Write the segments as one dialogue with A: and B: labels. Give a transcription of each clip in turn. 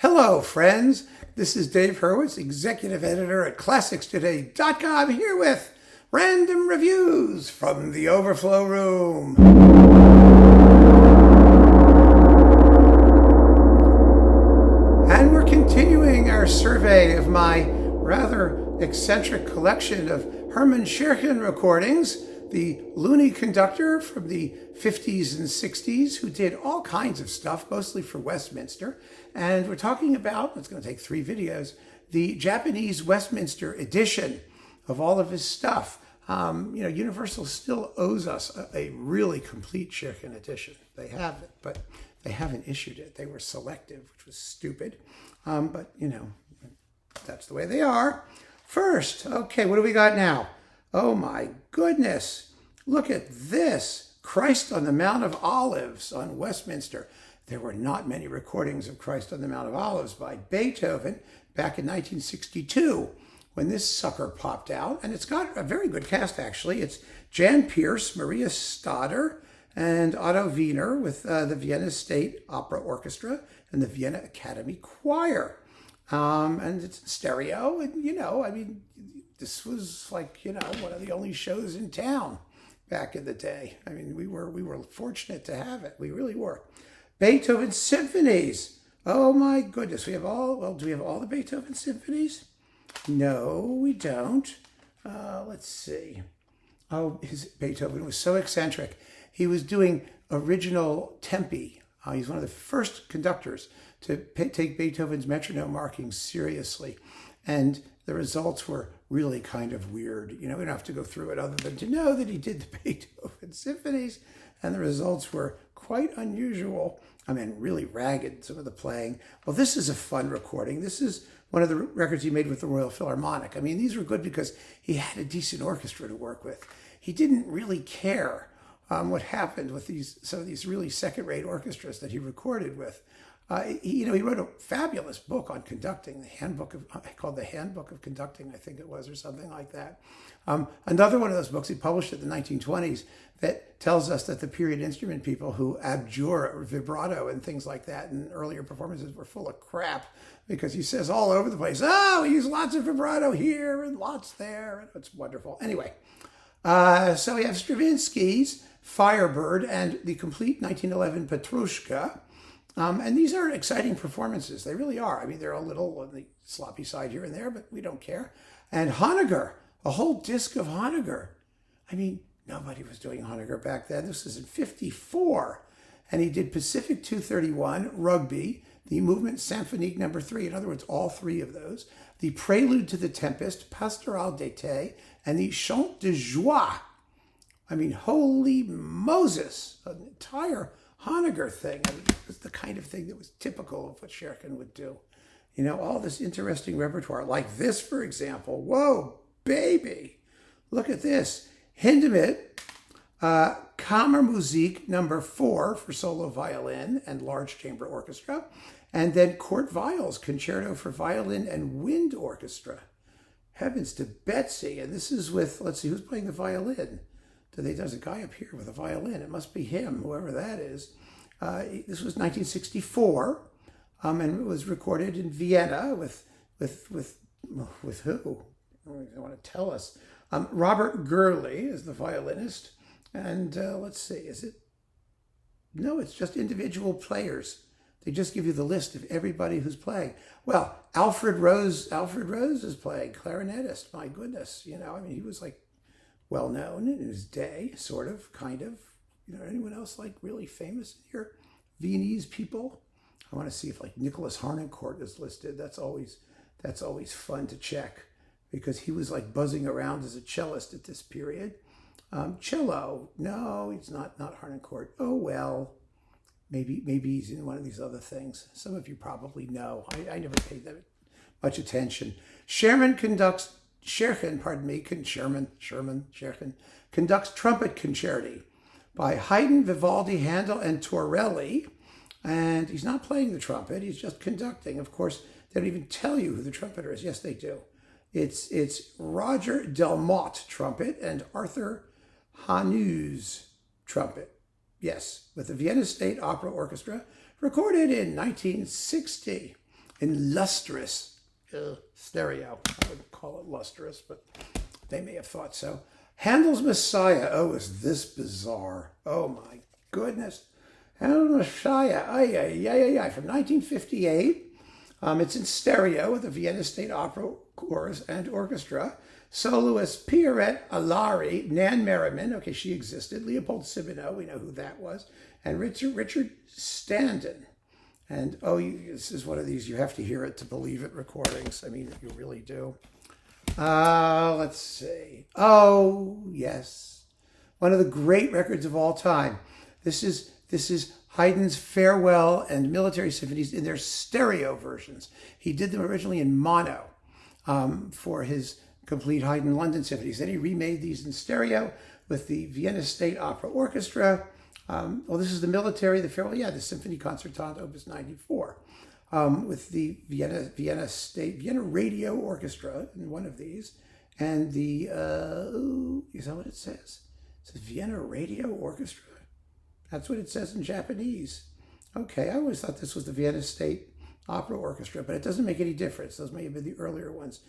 A: Hello, friends. This is Dave Hurwitz, executive editor at ClassicsToday.com, here with random reviews from the Overflow room. And we're continuing our survey of my rather eccentric collection of Hermann Scherchen recordings, the loony conductor from the 50s and 60s who did all kinds of stuff, mostly for Westminster. And we're talking about, it's going to take 3 videos, the Japanese Westminster edition of all of his stuff. Universal still owes us a really complete Scherchen edition. They have it, but they haven't issued it. They were selective, which was stupid. But that's the way they are. First, okay, what do we got now? Oh my goodness, look at this. Christ on the Mount of Olives on Westminster. There were not many recordings of Christ on the Mount of Olives by Beethoven back in 1962 when this sucker popped out. And it's got a very good cast, actually. It's Jan Pearce, Maria Stader, and Otto Wiener with the Vienna State Opera Orchestra and the Vienna Academy Choir. And it's in stereo. And, this was like, one of the only shows in town back in the day. I mean, we were fortunate to have it. We really were. Beethoven symphonies. Oh my goodness. Do we have all the Beethoven symphonies? No, we don't. Let's see. Oh, Beethoven was so eccentric. He was doing original tempi. He's one of the first conductors to take Beethoven's metronome markings seriously. And the results were really kind of weird. We don't have to go through it other than to know that he did the Beethoven symphonies, and the results were quite unusual. I mean, really ragged, some of the playing. Well, this is a fun recording. This is one of the records he made with the Royal Philharmonic. I mean, these were good because he had a decent orchestra to work with. He didn't really care what happened with some of these really second-rate orchestras that he recorded with. He wrote a fabulous book on conducting, called the Handbook of Conducting, I think it was, or something like that. Another one of those books he published in the 1920s that tells us that the period instrument people who abjure vibrato and things like that in earlier performances were full of crap, because he says all over the place, oh, we use lots of vibrato here and lots there, and it's wonderful. Anyway, so we have Stravinsky's Firebird and the complete 1911 Petrushka. And these are exciting performances. They really are. I mean, they're a little on the sloppy side here and there, but we don't care. And Honegger, a whole disc of Honegger. I mean, nobody was doing Honegger back then. This is in 54. And he did Pacific 231, Rugby, the Movement Symphonique No. 3, in other words, all 3 of those, the Prelude to the Tempest, Pastoral d'été, and the Chant de Joie. I mean, holy Moses, an entire Honegger thing. I mean, it was the kind of thing that was typical of what Scherchen would do. All this interesting repertoire, like this, for example. Whoa, baby. Look at this. Hindemith, Kammermusik No. 4 for solo violin and large chamber orchestra. And then Kurt Weill's Concerto for Violin and Wind Orchestra. Heavens to Betsy. And this is with, let's see, who's playing the violin? There's a guy up here with a violin. It must be him, whoever that is. This was 1964, and it was recorded in Vienna with who? They want to tell us. Robert Gurley is the violinist, and let's see, is it? No, it's just individual players. They just give you the list of everybody who's playing. Well, Alfred Rose is playing, clarinetist. My goodness, he was like well known in his day, sort of, kind of. Anyone else like really famous here? Viennese people? I want to see if like Nicholas Harnoncourt is listed. That's always fun to check, because he was like buzzing around as a cellist at this period. Cello? No, he's not Harnoncourt. Oh well, maybe he's in one of these other things. Some of you probably know. I never paid that much attention. Scherchen conducts trumpet concerti by Haydn, Vivaldi, Handel, and Torelli. And he's not playing the trumpet, he's just conducting. Of course, they don't even tell you who the trumpeter is. Yes, they do. It's Roger Delmotte trumpet and Arthur Hanu's trumpet. Yes, with the Vienna State Opera Orchestra, recorded in 1960. in lustrous stereo. I wouldn't call it lustrous, but they may have thought so. Handel's Messiah. Oh, is this bizarre? Oh my goodness. Handel's Messiah. From 1958. It's in stereo with the Vienna State Opera Chorus and Orchestra. Soloists Pierrette Alari, Nan Merriman, okay, she existed, Leopold Sibino, we know who that was, and Richard Standen. And this is one of these, you have to hear it to believe it recordings. I mean, you really do. Let's see. Oh, yes. One of the great records of all time. This is Haydn's Farewell and Military Symphonies in their stereo versions. He did them originally in mono for his complete Haydn London symphonies. Then he remade these in stereo with the Vienna State Opera Orchestra. This is the military, the farewell, the Symphony Concertante, Opus 94, with the Vienna Radio Orchestra in one of these, and the is that what it says? It says Vienna Radio Orchestra. That's what it says in Japanese. Okay, I always thought this was the Vienna State Opera Orchestra, but it doesn't make any difference. Those may have been the earlier ones.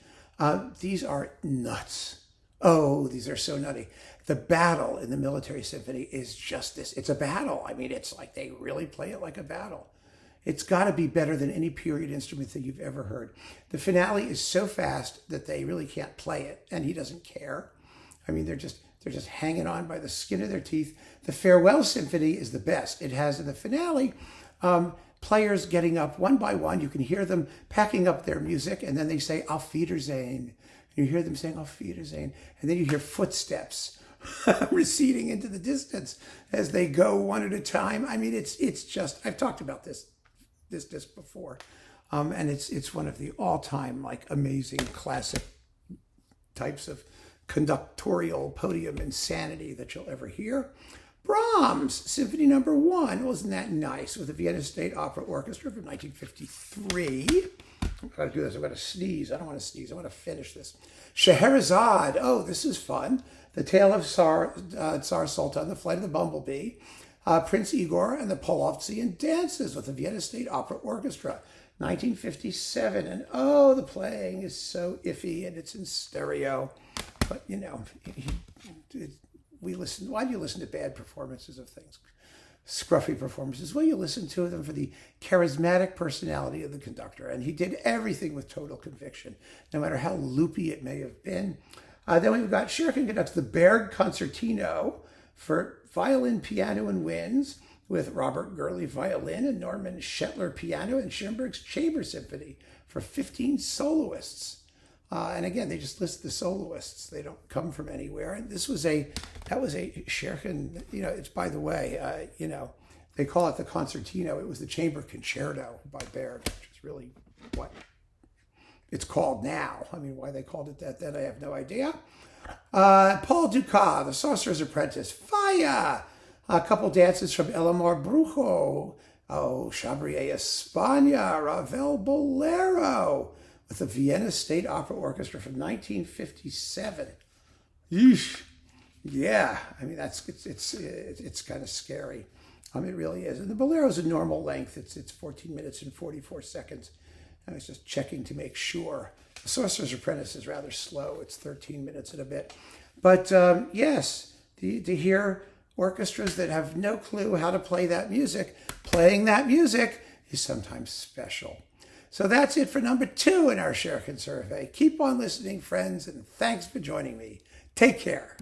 A: These are nuts. Oh, these are so nutty. The battle in the Military Symphony is just this. It's a battle. I mean, it's like they really play it like a battle. It's got to be better than any period instrument that you've ever heard. The finale is so fast that they really can't play it, and he doesn't care. I mean, they're just hanging on by the skin of their teeth. The Farewell Symphony is the best. It has in the finale players getting up one by one. You can hear them packing up their music, and then they say Auf Wiedersehen. You hear them saying Auf Wiedersehen, and then you hear footsteps receding into the distance as they go one at a time. I mean, it's just, I've talked about this disc before, and it's one of the all-time like amazing classic types of conductorial podium insanity that you'll ever hear. Brahms, Symphony No. 1. Wasn't that nice? With the Vienna State Opera Orchestra from 1953. I've got to do this. I've got to sneeze. I don't want to sneeze. I want to finish this. Scheherazade. Oh, this is fun. The Tale of Tsar Sultan, The Flight of the Bumblebee. Prince Igor and the Polovtsian Dances with the Vienna State Opera Orchestra, 1957. And oh, the playing is so iffy, and it's in stereo. But, you know, why do you listen to bad performances of things? Scruffy performances? Well, you listen to them for the charismatic personality of the conductor. And he did everything with total conviction, no matter how loopy it may have been. Then we've got Scherchen conducts the Berg Concertino for violin, piano, and winds, with Robert Gurley violin and Norman Shetler piano, and Schoenberg's Chamber Symphony for 15 soloists. And again, they just list the soloists. They don't come from anywhere. And that was a Scherchen, it's, by the way, they call it the Concertino. It was the Chamber Concerto by Berg, which is really what it's called now. I mean, why they called it that then, I have no idea. Paul Dukas, The Sorcerer's Apprentice. Fire! A couple dances from El Amor Brujo. Oh, Chabrier España, Ravel Bolero, with the Vienna State Opera Orchestra from 1957. Yeesh. Yeah, I mean, it's kind of scary. It really is. And the Bolero is a normal length. It's 14 minutes and 44 seconds. I was just checking to make sure. The Sorcerer's Apprentice is rather slow. It's 13 minutes and a bit. But yes, to hear orchestras that have no clue how to play that music, playing that music is sometimes special. So that's it for number 2 in our Scherchen survey. Keep on listening, friends, and thanks for joining me. Take care.